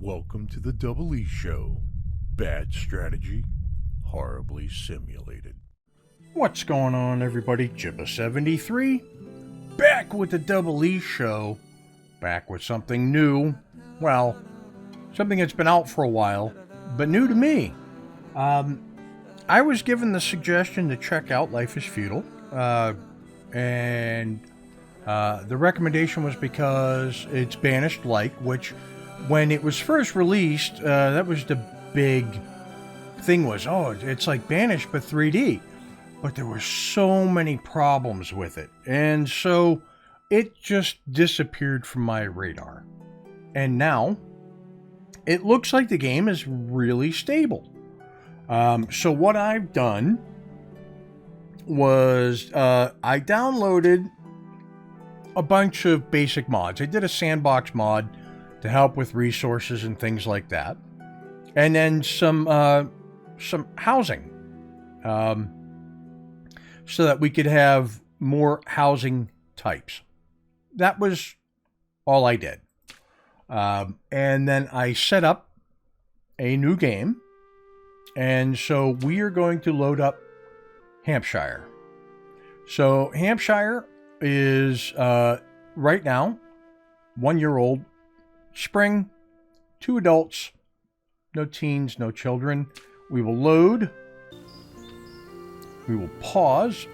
Welcome to the Double E Show. Bad strategy, horribly simulated. What's going on, everybody? Jibba73, back with the Double E Show. Back with something new. Well, something that's been out for a while, but new to me. I was given the suggestion to check out Life is Feudal, and the recommendation was because it's Banished-like, which, when it was first released, that was the big thing was, oh, it's like Banished, but 3D. But there were so many problems with it, and so it just disappeared from my radar. And now, it looks like the game is really stable. So what I've done was I downloaded a bunch of basic mods. I did a sandbox mod to help with resources and things like that, and then some housing, so that we could have more housing types. That was all I did, and then I set up a new game. And so we are going to load up Hampshire. So Hampshire is right now 1 year old, spring, 2 adults, no teens, no children. We will load. We will pause.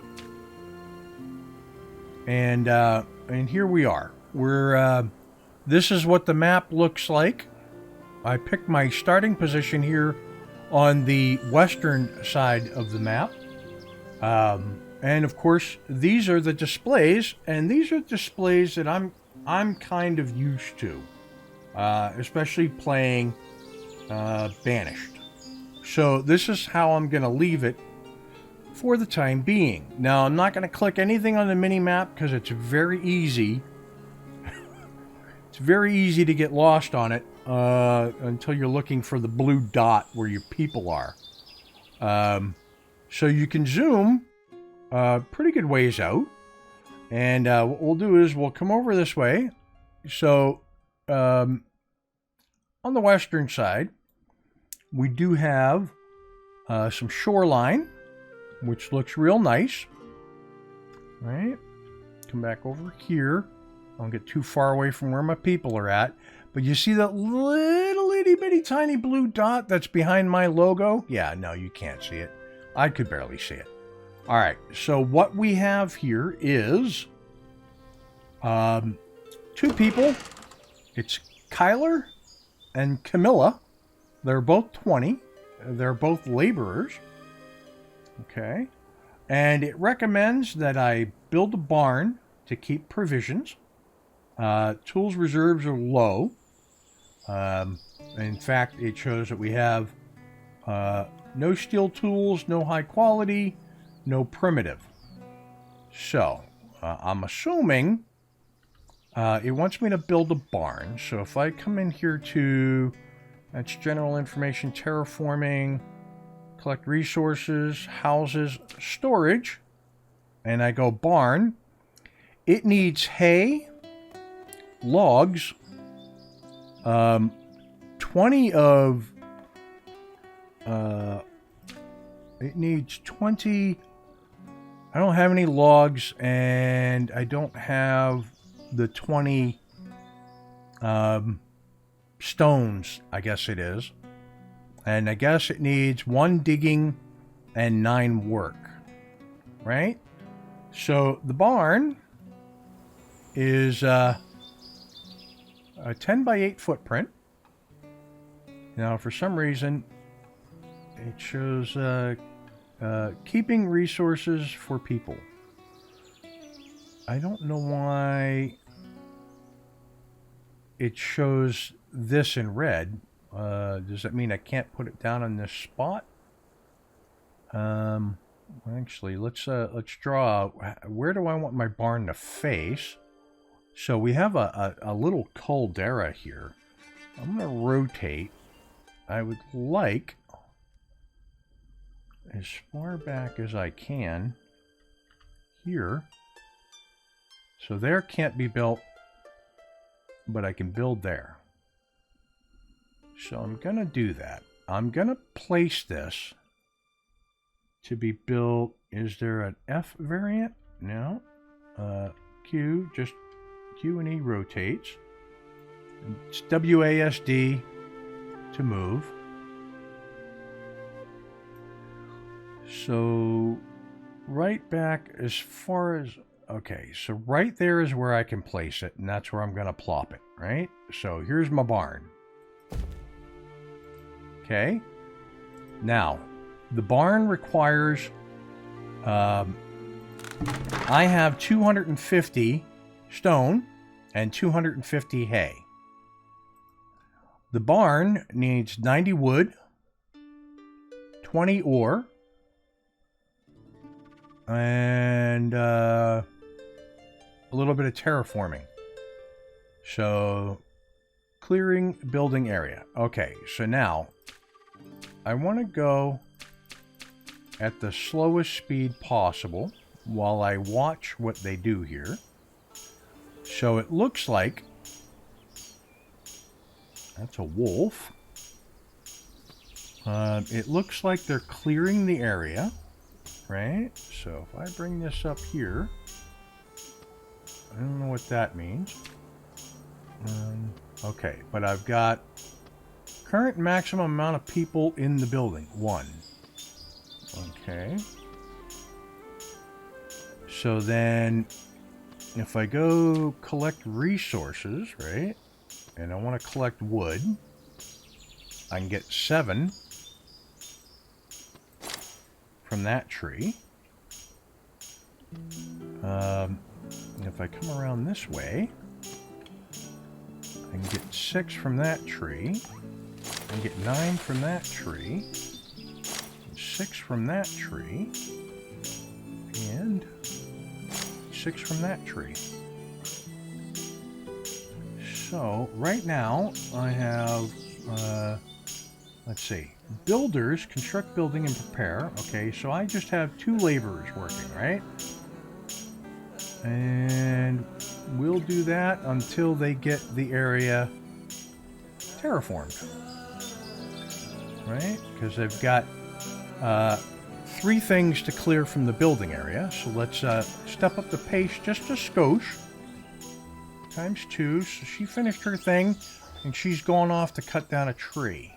And here we are. This is what the map looks like. I picked my starting position here on the western side of the map. And of course, these are the displays, and these are displays that I'm kind of used to, especially playing Banished. So this is how I'm going to leave it for the time being. Now, I'm not going to click anything on the mini-map because it's very easy. It's very easy to get lost on it. Until you're looking for the blue dot where your people are. So you can zoom pretty good ways out. And what we'll do is we'll come over this way. So on the western side, we do have some shoreline, which looks real nice. All right. Come back over here. I don't get too far away from where my people are at. But you see that little itty bitty tiny blue dot that's behind my logo? Yeah, no, you can't see it. I could barely see it. All right, so what we have here is 2 people. It's Kyler and Camilla. They're both 20. They're both laborers. Okay. And it recommends that I build a barn to keep provisions. Tools reserves are low. In fact, it shows that we have no steel tools, no high quality, no primitive. So, I'm assuming it wants me to build a barn. So if I come in here to, that's general information, terraforming, collect resources, houses, storage, and I go barn, it needs hay, logs, 20 of, it needs 20, I don't have any logs, and I don't have the 20, stones, I guess it is. And I guess it needs 1 digging and 9 work, right? So the barn is, a 10 by 8 footprint. Now, for some reason, it shows keeping resources for people. I don't know why it shows this in red. Does that mean I can't put it down on this spot? Actually, let's draw. Where do I want my barn to face? So we have a little caldera here. I'm going to rotate. I would like as far back as I can here. So there can't be built, but I can build there. So I'm going to do that. I'm going to place this to be built. Is there an F variant? No. Q, just Q and E rotates. It's WASD to move. So right back as far as, okay, so right there is where I can place it, and that's where I'm going to plop it, right? So here's my barn. Okay. Now, the barn requires, I have 250 stone and 250 hay. The barn needs 90 wood, 20 ore, and a little bit of terraforming. So, clearing building area. Okay, so now I want to go at the slowest speed possible while I watch what they do here. So it looks like that's a wolf. It looks like they're clearing the area, right? So if I bring this up here, I don't know what that means. Okay, but I've got current maximum amount of people in the building, 1. Okay. So then, if I go collect resources, right, and I want to collect wood, I can get 7 from that tree. If I come around this way, I can get 6 from that tree. I can get 9 from that tree. 6 from that tree. And 6 from that tree. So, right now, I have, let's see, builders, construct building and prepare. Okay, so I just have 2 laborers working, right? And we'll do that until they get the area terraformed. Right? Because they've got 3 things to clear from the building area. So let's step up the pace just a skosh. Times 2. So she finished her thing, and she's going off to cut down a tree.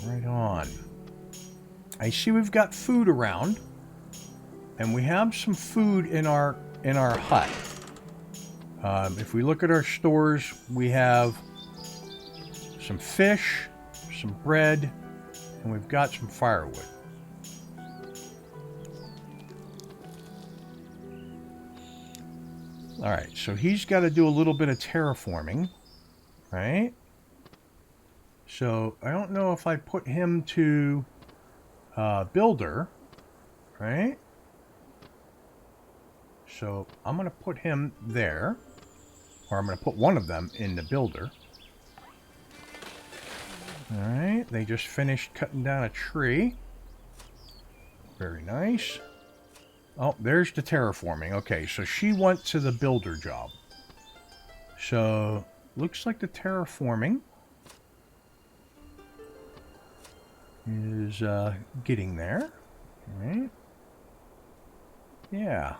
Right on. I see we've got food around, and we have some food in our hut. If we look at our stores, we have some fish, some bread, and we've got some firewood. Alright, so he's got to do a little bit of terraforming, right? So I don't know if I put him to builder, right? So I'm going to put him there, or I'm going to put one of them in the builder. Alright, they just finished cutting down a tree. Very nice. Oh, there's the terraforming. Okay, so she went to the builder job. So, looks like the terraforming is getting there. Alright. Yeah.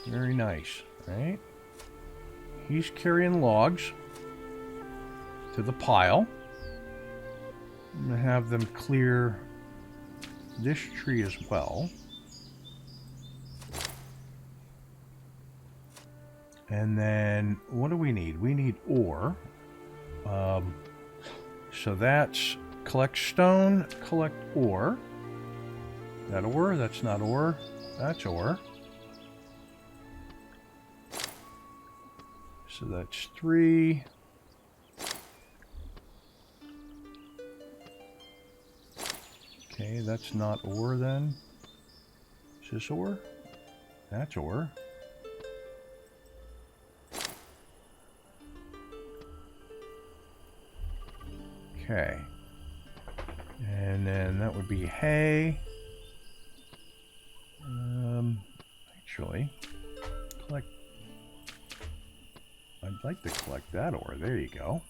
Very nice, right? He's carrying logs to the pile. I'm going to have them clear this tree as well. And then, what do we need? We need ore. So that's collect stone, collect ore. That ore? That's not ore. That's ore. So that's 3. Okay, that's not ore then. Is this ore? That's ore. Okay. And then that would be hay. Actually, collect. I'd like to collect that ore. There you go.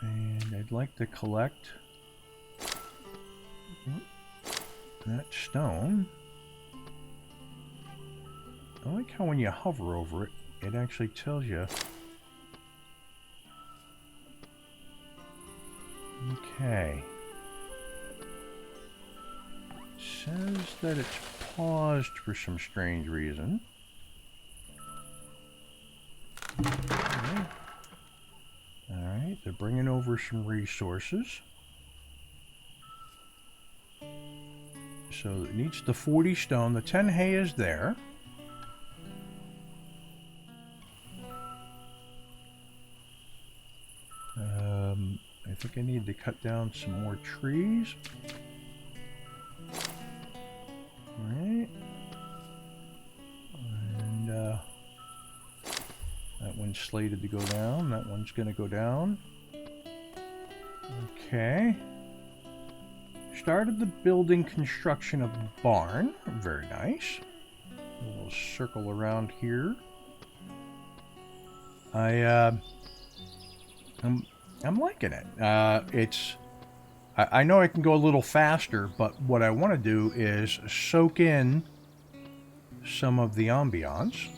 And I'd like to collect that stone. I like how when you hover over it, it actually tells you. Okay. It says that it's paused for some strange reason. Okay. Alright, they're bringing over some resources. So it needs the 40 stone. The 10 hay is there. I think I need to cut down some more trees. Alright. And that one's slated to go down. That one's going to go down. Okay. Started the building construction of the barn. Very nice. A little circle around here. I'm liking it. I know I can go a little faster, but what I want to do is soak in some of the ambiance.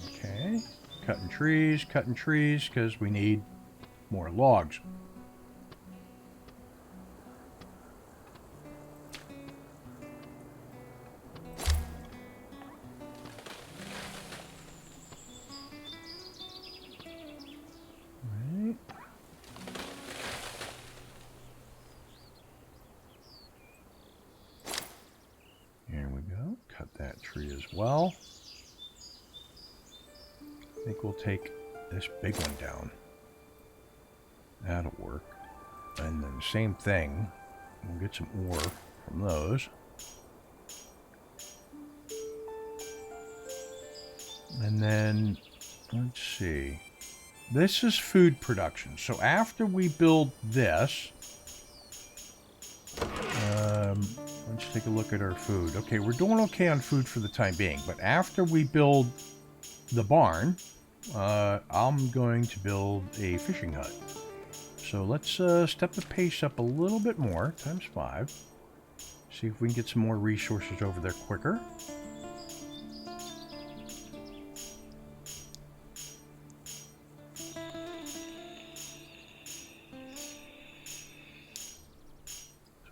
Okay, cutting trees, because we need more logs. Well, I think we'll take this big one down. That'll work. And then same thing. We'll get some ore from those. And then, let's see. This is food production. So after we build this, let's take a look at our food. Okay, we're doing okay on food for the time being, but after we build the barn, I'm going to build a fishing hut. So let's step the pace up a little bit more, times 5. See if we can get some more resources over there quicker.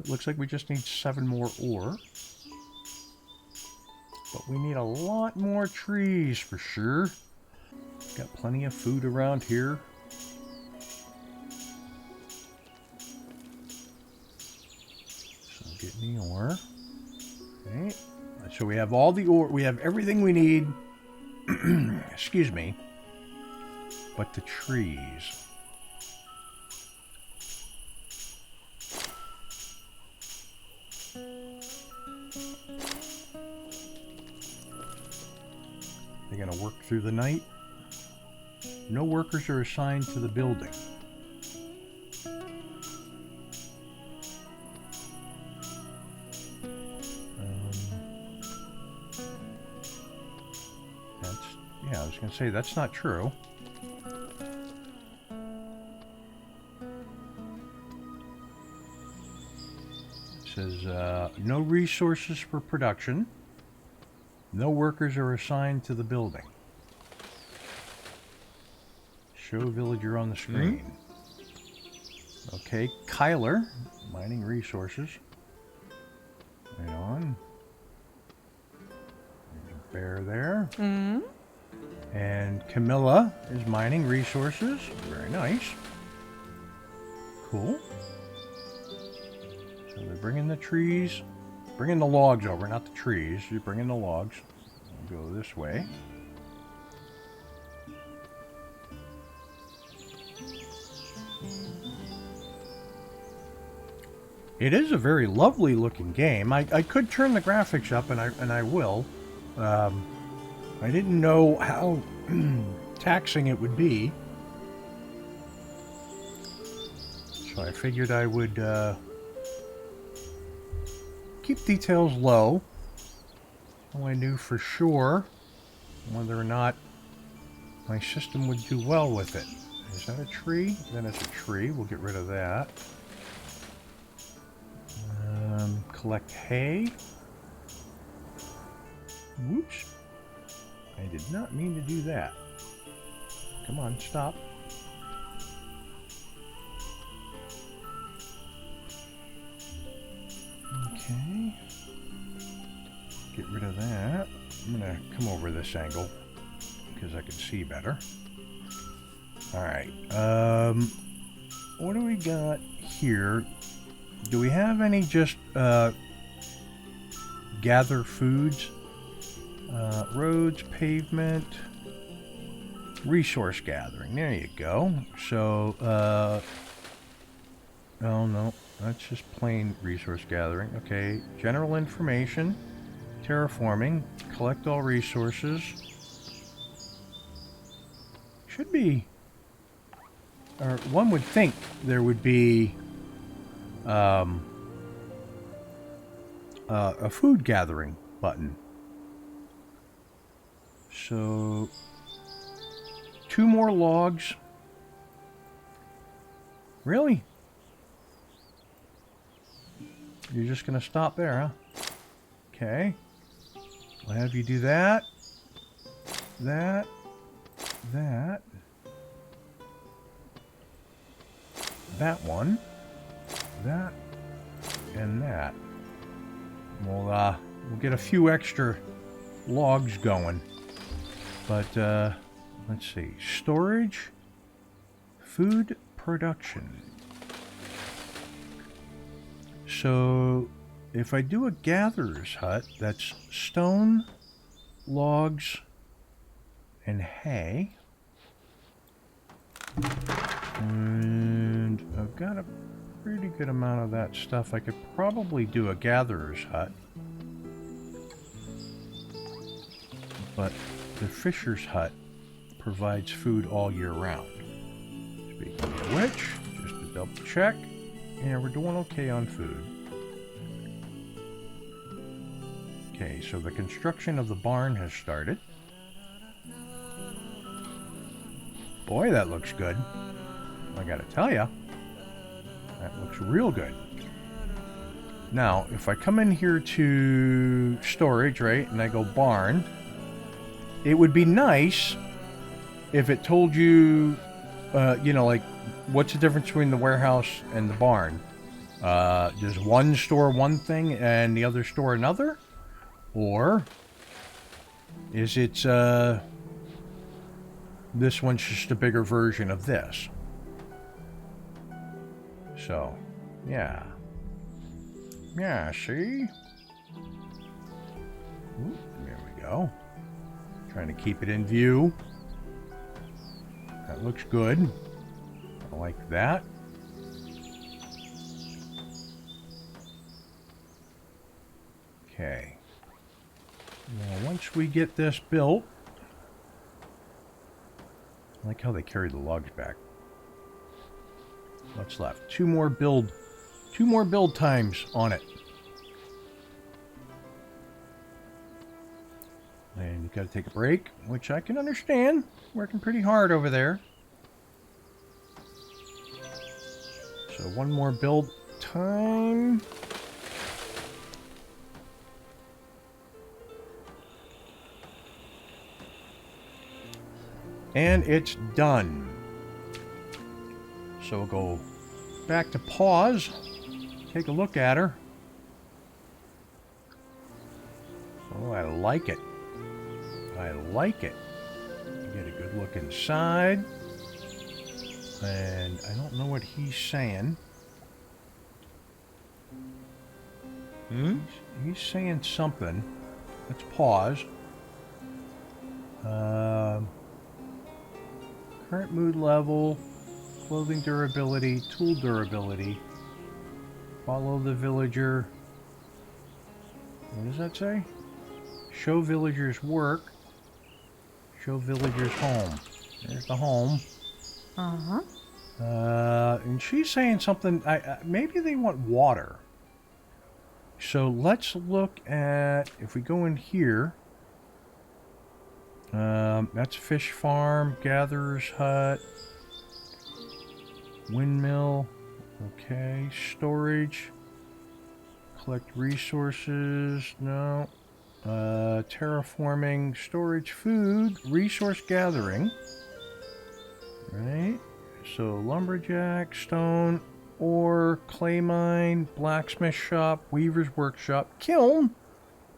It looks like we just need 7 more ore. But we need a lot more trees for sure. Got plenty of food around here. So get me ore. Okay. So we have all the ore. We have everything we need. Excuse me. But the trees. They're going to work through the night. No workers are assigned to the building. I was going to say, that's not true. It says, no resources for production. No workers are assigned to the building. Show villager on the screen. Okay, Kyler, mining resources. Right on. There's a bear there. And Camilla is mining resources. Very nice. Cool. So they're bringing the trees. Bringing the logs over, not the trees. You're bringing the logs. We'll go this way. It is a very lovely looking game. I could turn the graphics up, and I will. I didn't know how taxing it would be, so I figured I would keep details low. All I knew for sure whether or not my system would do well with it. Is that a tree? Then it's a tree. We'll get rid of that. Collect hay. Whoops. I did not mean to do that. Come on, stop. Okay. Get rid of that. I'm gonna come over this angle because I can see better. Alright. What do we got here? Do we have any just gather foods? Roads, pavement, resource gathering. There you go. So, oh no, that's just plain resource gathering. Okay, general information, terraforming, collect all resources. Should be, or one would think there would be a food gathering button. So, 2 more logs. Really? You're just going to stop there, huh? Okay. I'll have you do that. That. That one. That. And that. We'll get a few extra logs going. But, let's see. Storage. Food production. So, if I do a gatherer's hut, that's stone, logs, and hay. And I've got a pretty good amount of that stuff. I could probably do a gatherer's hut. But the fisher's hut provides food all year round. Speaking of which, just to double check, yeah, we're doing okay on food. Okay, so the construction of the barn has started. Boy, that looks good. I gotta tell ya, that looks real good. Now, if I come in here to storage, right, and I go barn, it would be nice if it told you, you know, like, what's the difference between the warehouse and the barn? Does one store one thing and the other store another? Or is it, this one's just a bigger version of this? So, yeah. Yeah, see? Ooh, there we go. Trying to keep it in view. That looks good. I like that. Okay. Now, once we get this built, I like how they carry the logs back. What's left? Two more build times on it. And you gotta take a break, which I can understand. Working pretty hard over there. So one more build time. And it's done. So we'll go back to pause. Take a look at her. Oh, I like it. I like it. Get a good look inside. And I don't know what he's saying. He's saying something. Let's pause. Current mood level, clothing durability, tool durability. Follow the villager. What does that say? Show villagers work. Show villagers home. There's the home. And she's saying something. Maybe they want water. So let's look at, if we go in here, That's fish farm, gatherer's hut, windmill. Okay, storage. Collect resources. No. Terraforming, storage, food, resource gathering. Right. So lumberjack, stone, ore, clay mine, blacksmith shop, weaver's workshop, kiln,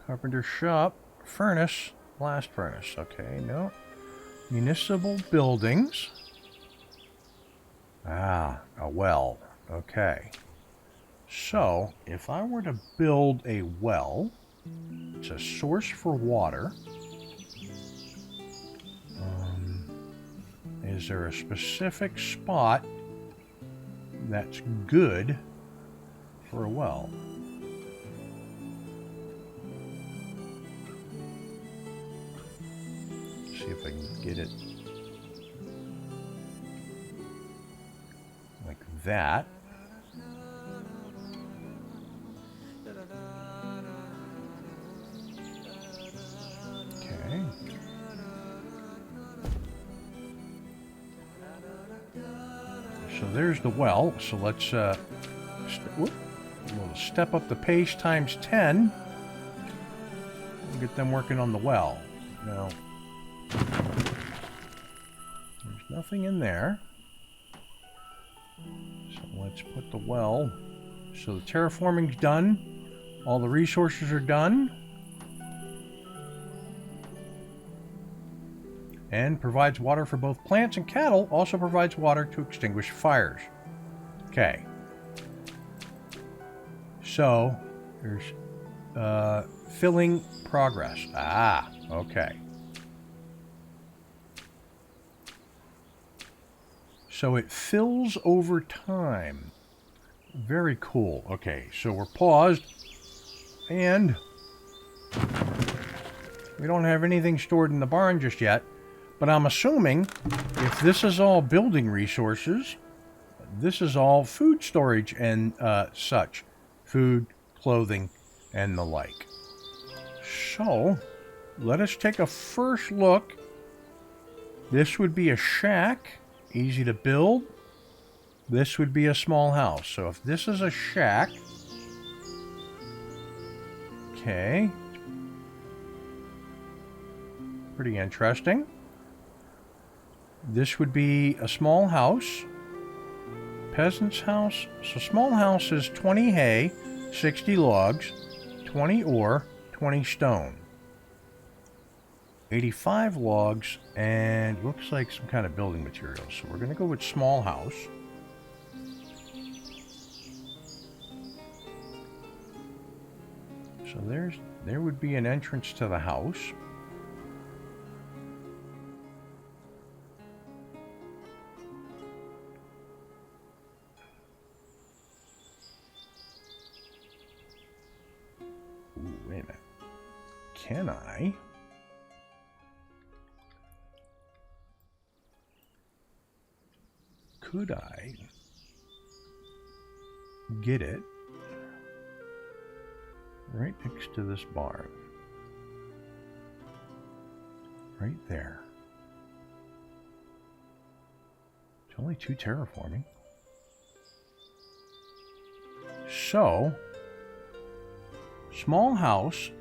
carpenter shop, furnace, blast furnace. Okay, no. Municipal buildings. Ah, a well. Okay. So, if I were to build a well, it's a source for water. Is there a specific spot that's good for a well? See if I can get it like that. Okay. So there's the well. So let's we'll step up the pace times 10. We'll get them working on the well. Now, there's nothing in there. So let's put the well. So the terraforming's done. All the resources are done. And provides water for both plants and cattle. Also provides water to extinguish fires. Okay. So, there's filling progress. Ah, okay. So it fills over time. Very cool. Okay, so we're paused. And we don't have anything stored in the barn just yet. But I'm assuming if this is all building resources, this is all food storage and such. Food, clothing, and the like. So, let us take a first look. This would be a shack, easy to build. This would be a small house. So if this is a shack, okay, pretty interesting. This would be a small house, peasant's house. So small house is 20 hay, 60 logs, 20 ore, 20 stone, 85 logs, and looks like some kind of building materials. So we're going to go with small house. So there would be an entrance to the house. Wait a minute. Can I? Could I get it right next to this barn? Right there. It's only 2 terraforming. So, small house,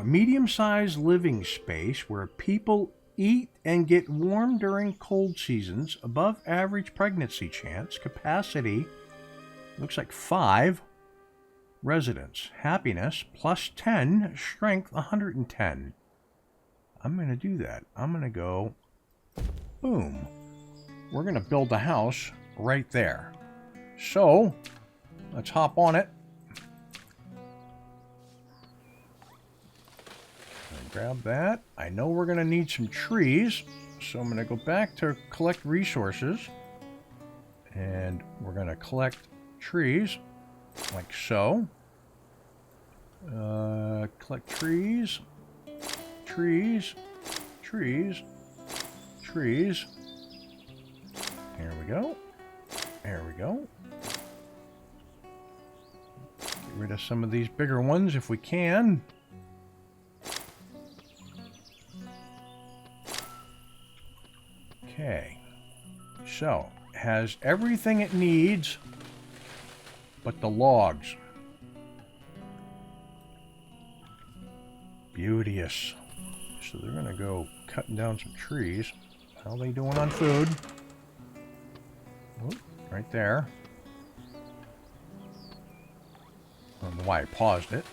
medium-sized living space where people eat and get warm during cold seasons, above average pregnancy chance, capacity, looks like 5, residents, happiness, plus 10, strength, 110. I'm going to do that. I'm going to go, boom. We're going to build a house right there. So, let's hop on it. Grab that. I know we're going to need some trees, so I'm going to go back to collect resources, and we're going to collect trees like so. Collect trees, trees, trees, trees. Here we go. There we go. Get rid of some of these bigger ones if we can. Okay. So, has everything it needs but the logs. Beauteous. So they're going to go cutting down some trees. How are they doing on food? Oop, right there. I don't know why I paused it.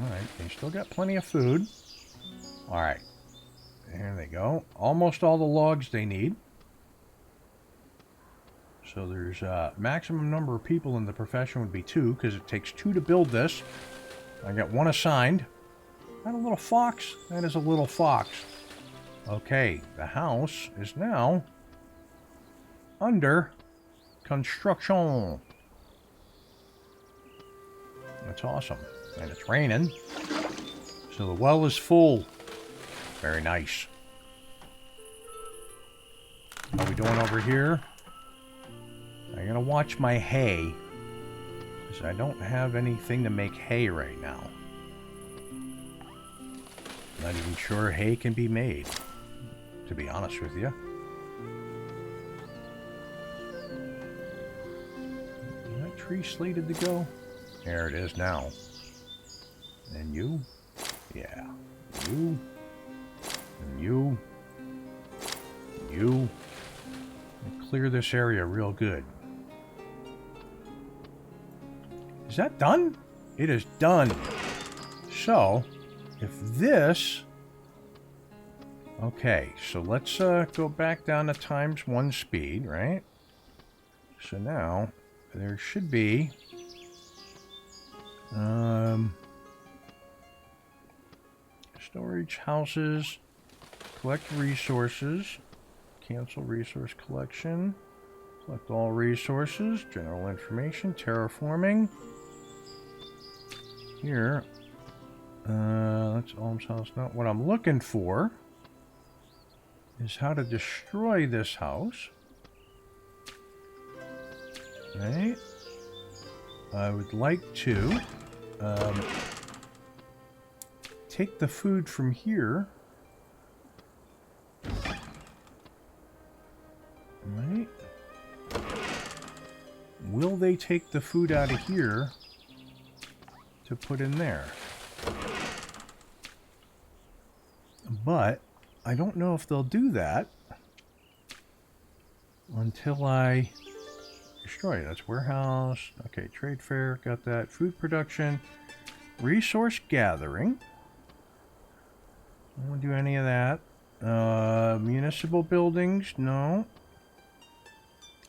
Alright, they still got plenty of food. Alright. There they go. Almost all the logs they need. So there's maximum number of people in the profession would be 2, because it takes 2 to build this. I got 1 assigned. Is that a little fox? That is a little fox. Okay, the house is now under construction. That's awesome. And it's raining. So the well is full. Very nice. How are we doing over here? I'm gonna watch my hay, because I don't have anything to make hay right now. Not even sure hay can be made, to be honest with you. Is that tree slated to go? There it is now. And you? Yeah. You. And you. And you. And clear this area real good. Is that done? It is done. So, if this... Okay, so let's go back down to ×1 speed, right? So now, there should be... storage houses, collect resources, cancel resource collection, select all resources, general information, terraforming. Here, that's almshouse. Not what I'm looking for is how to destroy this house. Right? I would like to take the food from here. Right? Will they take the food out of here to put in there? But I don't know if they'll do that until I destroy it. That's warehouse. Okay, trade fair. Got that. Food production. Resource gathering. I don't do any of that. Municipal buildings. No.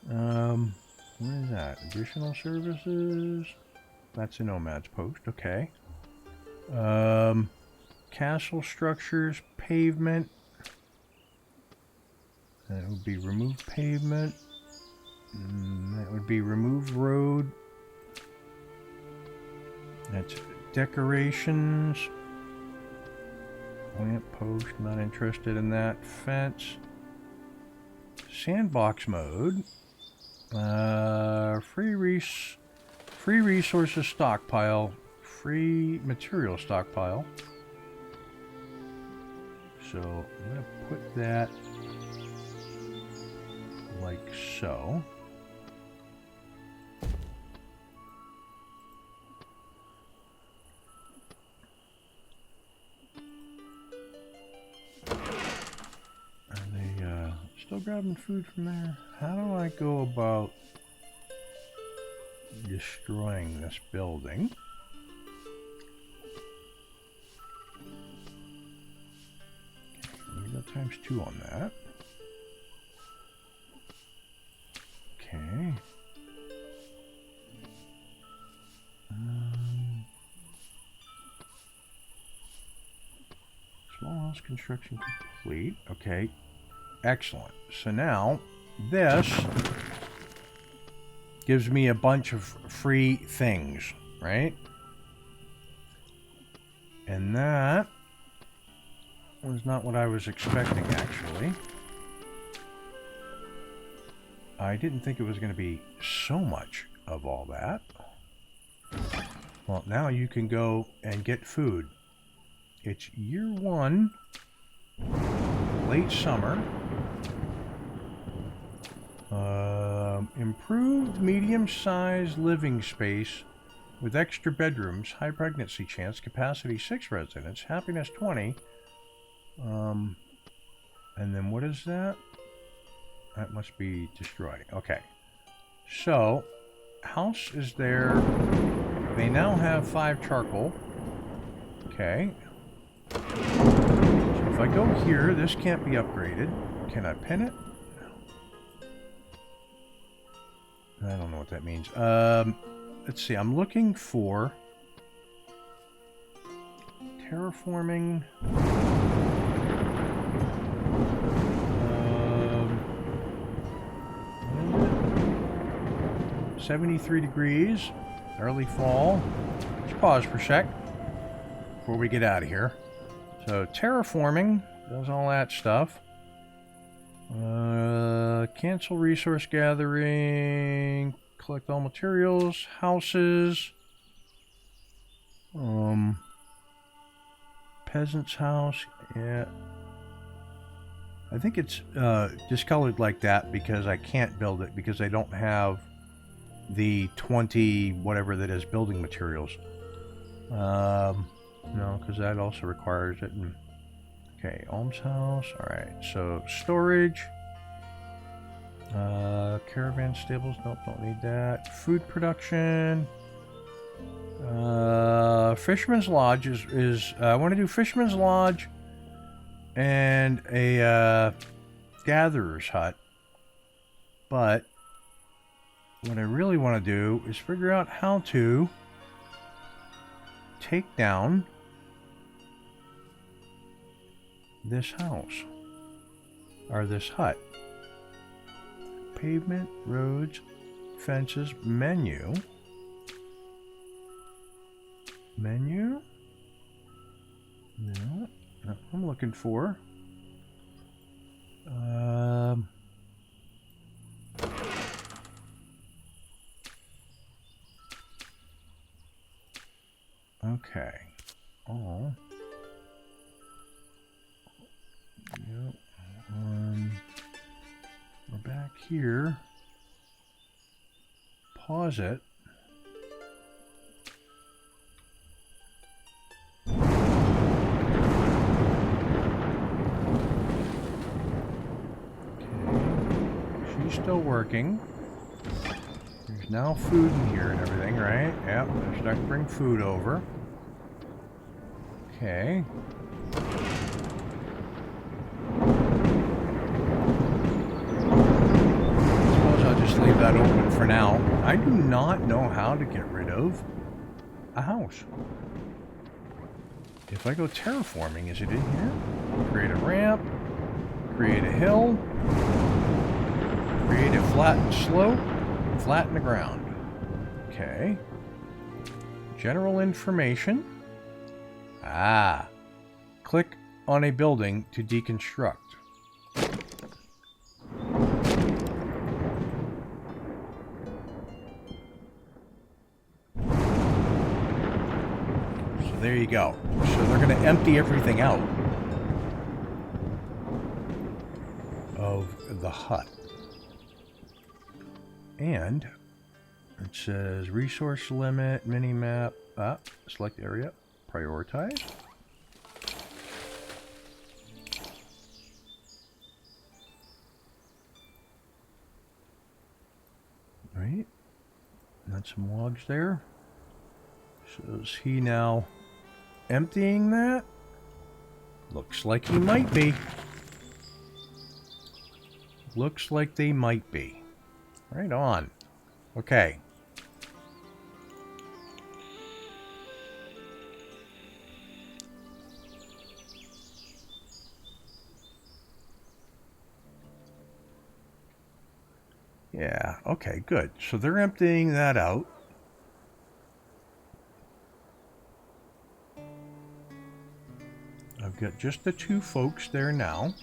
What is that? Additional services. That's a nomad's post. Okay. Castle structures. Pavement. That would be remove pavement. That would be remove road. That's decorations. Lamp post. Not interested in that. Fence. Sandbox mode. Free resources stockpile. Free material stockpile. So I'm going to put that like so. Are they still grabbing food from there? How do I go about destroying this building? We got ×2 on that. Okay. Small house construction complete. Okay. Excellent. So now, this gives me a bunch of free things, right? And that was not what I was expecting, actually. I didn't think it was going to be so much of all that. Well, now you can go and get food. It's year 1, late summer. Improved medium-sized living space with extra bedrooms, high pregnancy chance, capacity 6 residents, happiness 20. And then what is that? That must be destroyed. Okay. So, house is there. They now have 5 charcoal. Okay. So if I go here, this can't be upgraded. Can I pin it? I don't know what that means. Let's see. I'm looking for terraforming. 73 degrees. Early fall. Let's pause for a sec before we get out of here. So terraforming does all that stuff. Cancel resource gathering, collect all materials, houses, peasant's house. Yeah, I think it's discolored like that because I can't build it because I don't have the 20 whatever that is building materials. No, because that also requires it. Okay, almshouse. All right, so storage. Caravan stables. Nope, don't need that. Food production. Fisherman's lodge is I want to do fisherman's lodge and a gatherer's hut. But what I really want to do is figure out how to take down this house or this hut. Pavement, roads, fences, menu. Menu? No, not what I'm looking for. Okay. Oh. Yep. We're back here. Pause it. Okay. She's still working. There's now food in here and everything, right? Yep, they're starting to bring food over. Okay. Leave that open for now. I do not know how to get rid of a house. If I go terraforming, is it in here? Create a ramp, create a hill, create a flattened slope, flatten the ground. Okay. General information. Ah. Click on a building to deconstruct. There you go. So they're going to empty everything out of the hut. And it says resource limit, mini-map, select area, prioritize. Right. Got some logs there. So is he now emptying that? Looks like he might be. Looks like they might be. Right on. Okay. Yeah, okay, good. So they're emptying that out. I've got just the 2 folks there now.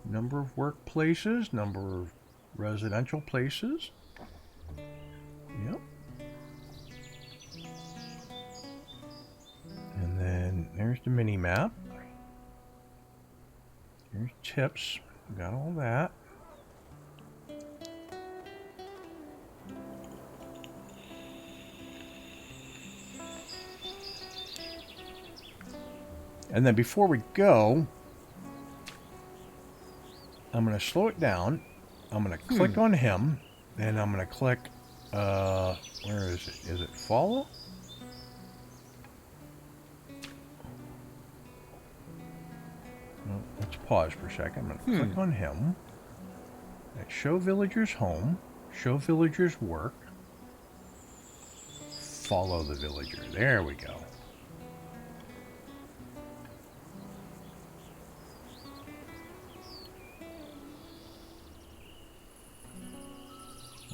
Number of workplaces, number of residential places. Yep. And then there's the mini map. Here's tips. got all that. And then before we go, I'm going to slow it down. I'm going to click on him, and I'm going to click, where is it? Is it follow? No, let's pause for a second. I'm going to click on him. Show villagers home. Show villagers work. Follow the villager. There we go.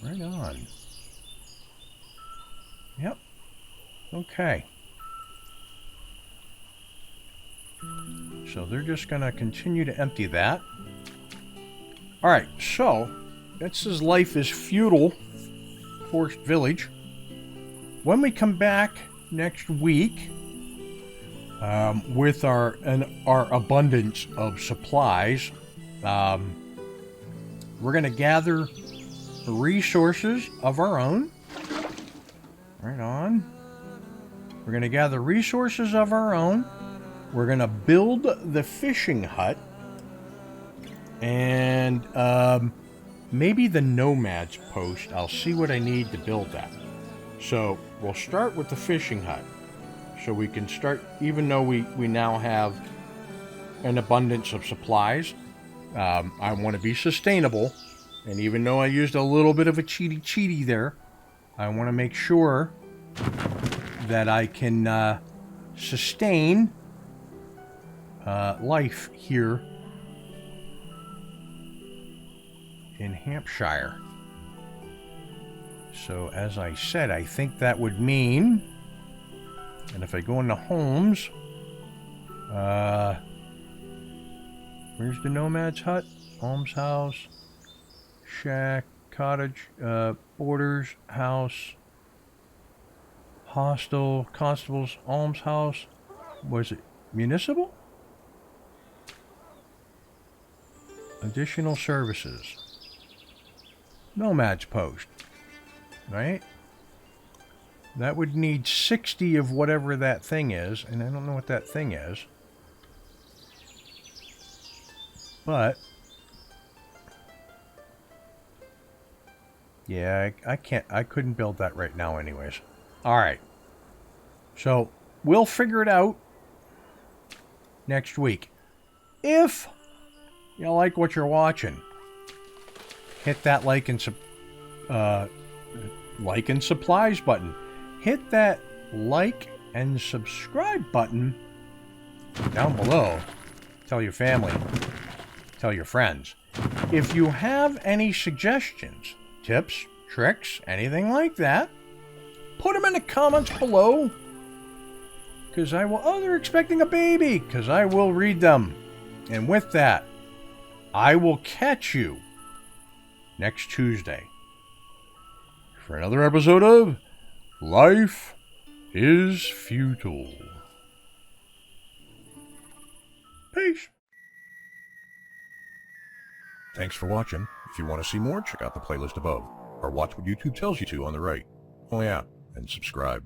Right on. Yep. Okay. So they're just going to continue to empty that. Alright, so that says life is feudal. Forest village. When we come back next week with our abundance of supplies, we're going to gather resources of our own. Right on. We're going to gather resources of our own. We're going to build the fishing hut. And maybe the nomad's post. I'll see what I need to build that. So we'll start with the fishing hut. So we can start, even though we now have an abundance of supplies. I want to be sustainable. And even though I used a little bit of a cheaty there, I want to make sure that I can sustain life here in Hampshire. So as I said, I think that would mean, and if I go into homes, where's the nomad's hut? Almshouse. Shack, cottage, borders, house, hostel, constable's, almshouse. Was it municipal? Additional services. Nomad's post. Right? That would need 60 of whatever that thing is, and I don't know what that thing is. But yeah, I couldn't build that right now anyways. Alright. So, we'll figure it out next week. If you like what you're watching, hit that like and supplies button. Hit that like and subscribe button down below. Tell your family. Tell your friends. If you have any suggestions, tips, tricks, anything like that, put them in the comments below. Because I will... Oh, they're expecting a baby. Because I will read them. And with that, I will catch you next Tuesday for another episode of Life is Feudal. Peace. Thanks for watching. If you want to see more, check out the playlist above, or watch what YouTube tells you to on the right. Oh yeah, and subscribe.